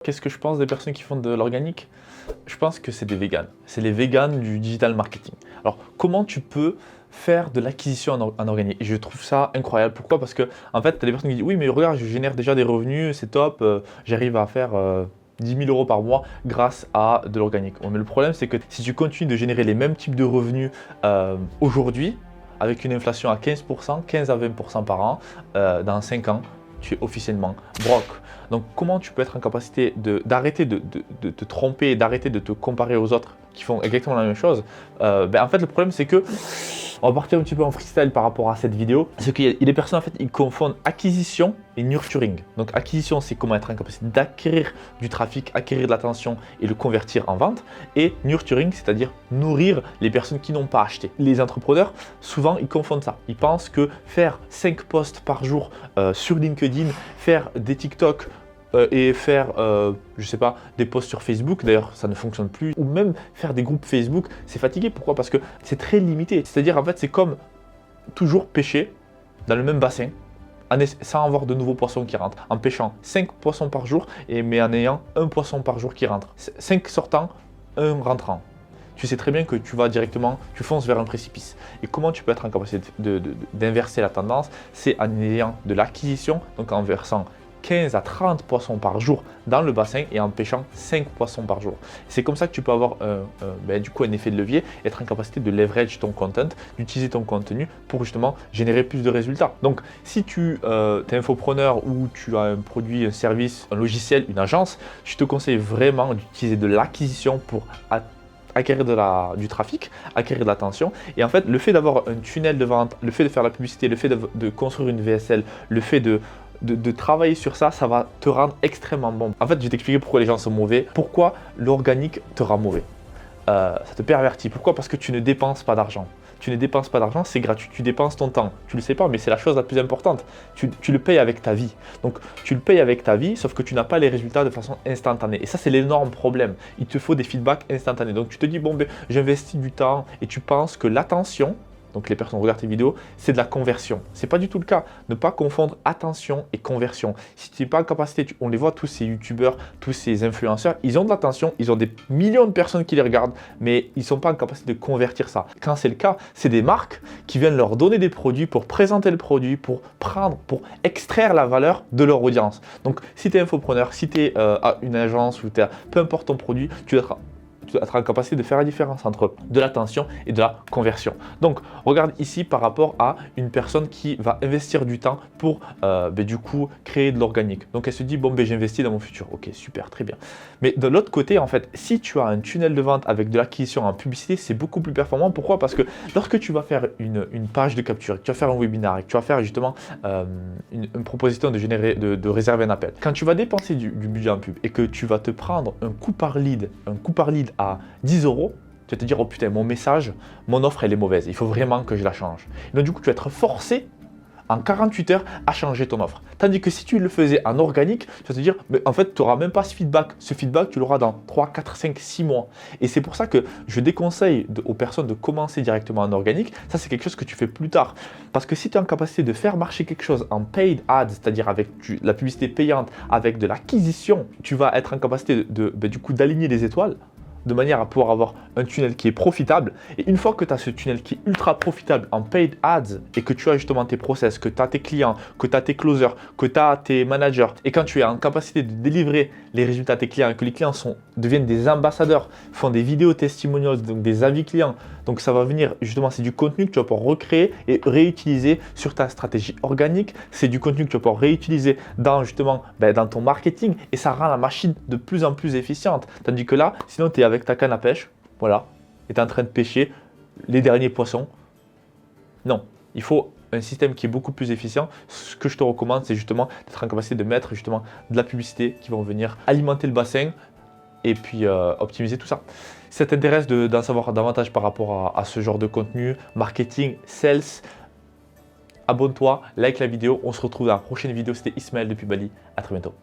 Qu'est-ce que je pense des personnes qui font de l'organique? Je pense que c'est des véganes. C'est les véganes du digital marketing. Alors, comment tu peux faire de l'acquisition en organique? Et je trouve ça incroyable. Pourquoi? Parce que, en fait, tu as des personnes qui disent oui, mais regarde, je génère déjà des revenus, c'est top, j'arrive à faire 10 000 euros par mois grâce à de l'organique. Mais le problème, c'est que si tu continues de générer les mêmes types de revenus aujourd'hui, avec une inflation à 15%, 15 à 20% par an, dans 5 ans, tu es officiellement broke. Donc, comment tu peux être en capacité d'arrêter de te tromper, d'arrêter de te comparer aux autres qui font exactement la même chose? En fait, le problème, c'est que, on va partir un petit peu en freestyle par rapport à cette vidéo, c'est qu'il y a des personnes, en fait, ils confondent acquisition et nurturing. Donc, acquisition, c'est comment être en capacité d'acquérir du trafic, acquérir de l'attention et le convertir en vente. Et nurturing, c'est-à-dire nourrir les personnes qui n'ont pas acheté. Les entrepreneurs, souvent, ils confondent ça. Ils pensent que faire 5 posts par jour sur LinkedIn, faire des TikTok, et faire, je sais pas, des posts sur Facebook, d'ailleurs ça ne fonctionne plus, ou même faire des groupes Facebook, c'est fatigué. Pourquoi? Parce que c'est très limité. C'est-à-dire en fait c'est comme toujours pêcher dans le même bassin, sans avoir de nouveaux poissons qui rentrent, en pêchant 5 poissons par jour, mais en ayant un poisson par jour qui rentre. 5 sortants, 1 rentrant. Tu sais très bien que tu vas directement, tu fonces vers un précipice. Et comment tu peux être en capacité d'inverser la tendance? C'est en ayant de l'acquisition, donc en versant 15 à 30 poissons par jour dans le bassin et en pêchant 5 poissons par jour. C'est comme ça que tu peux avoir du coup un effet de levier, être en capacité de leverage ton content, d'utiliser ton contenu pour justement générer plus de résultats. Donc si tu es infopreneur ou tu as un produit, un service, un logiciel, une agence, je te conseille vraiment d'utiliser de l'acquisition pour acquérir du trafic, acquérir de l'attention. Et en fait, le fait d'avoir un tunnel de vente, le fait de faire la publicité, le fait de construire une VSL, le fait de travailler sur ça, ça va te rendre extrêmement bon. En fait, je vais t'expliquer pourquoi les gens sont mauvais, pourquoi l'organique te rend mauvais. Ça te pervertit. Pourquoi? Parce que tu ne dépenses pas d'argent. Tu ne dépenses pas d'argent, c'est gratuit. Tu dépenses ton temps. Tu ne le sais pas, mais c'est la chose la plus importante. Tu le payes avec ta vie. Donc, tu le payes avec ta vie, sauf que tu n'as pas les résultats de façon instantanée. Et ça, c'est l'énorme problème. Il te faut des feedbacks instantanés. Donc, tu te dis, bon, j'investis du temps et tu penses que l'attention, donc les personnes regardent tes vidéos, c'est de la conversion. Ce n'est pas du tout le cas. Ne pas confondre attention et conversion. Si tu n'es pas en capacité, on les voit tous ces youtubeurs, tous ces influenceurs, ils ont de l'attention, ils ont des millions de personnes qui les regardent, mais ils ne sont pas en capacité de convertir ça. Quand c'est le cas, c'est des marques qui viennent leur donner des produits pour présenter le produit, pour extraire la valeur de leur audience. Donc si tu es infopreneur, si tu es à une agence ou peu importe ton produit, tu dois être en capacité de faire la différence entre de l'attention et de la conversion. Donc, regarde ici par rapport à une personne qui va investir du temps pour du coup créer de l'organique. Donc, elle se dit, bon, j'investis dans mon futur. Ok, super, très bien. Mais de l'autre côté, en fait, si tu as un tunnel de vente avec de l'acquisition en publicité, c'est beaucoup plus performant. Pourquoi? Parce que lorsque tu vas faire une page de capture, tu vas faire un webinaire, tu vas faire justement une proposition de réserver un appel. Quand tu vas dépenser du budget en pub et que tu vas te prendre un coût par lead à 10 euros, tu vas te dire, oh putain, mon message, mon offre, elle est mauvaise. Il faut vraiment que je la change. Et donc, du coup, tu vas être forcé en 48 heures à changer ton offre. Tandis que si tu le faisais en organique, tu vas te dire, mais en fait, tu n'auras même pas ce feedback. Ce feedback, tu l'auras dans 3, 4, 5, 6 mois. Et c'est pour ça que je déconseille aux personnes de commencer directement en organique. Ça, c'est quelque chose que tu fais plus tard. Parce que si tu es en capacité de faire marcher quelque chose en paid ads, c'est-à-dire avec la publicité payante, avec de l'acquisition, tu vas être en capacité du coup d'aligner les étoiles, de manière à pouvoir avoir un tunnel qui est profitable. Et une fois que tu as ce tunnel qui est ultra profitable en paid ads et que tu as justement tes process, que tu as tes clients, que tu as tes closers, que tu as tes managers, et quand tu es en capacité de délivrer les résultats à tes clients et que les clients deviennent des ambassadeurs, font des vidéos testimonials, donc des avis clients, donc ça va venir justement, c'est du contenu que tu vas pouvoir recréer et réutiliser sur ta stratégie organique, c'est du contenu que tu vas pouvoir réutiliser dans justement dans ton marketing et ça rend la machine de plus en plus efficiente. Tandis que là, sinon tu es avec ta canne à pêche, voilà, et tu es en train de pêcher les derniers poissons. Non, il faut un système qui est beaucoup plus efficient. Ce que je te recommande, c'est justement d'être en capacité de mettre justement de la publicité qui va venir alimenter le bassin et puis optimiser tout ça. Si ça t'intéresse d'en savoir davantage par rapport à ce genre de contenu, marketing, sales, abonne-toi, like la vidéo. On se retrouve dans la prochaine vidéo. C'était Ismaël depuis Bali. À très bientôt.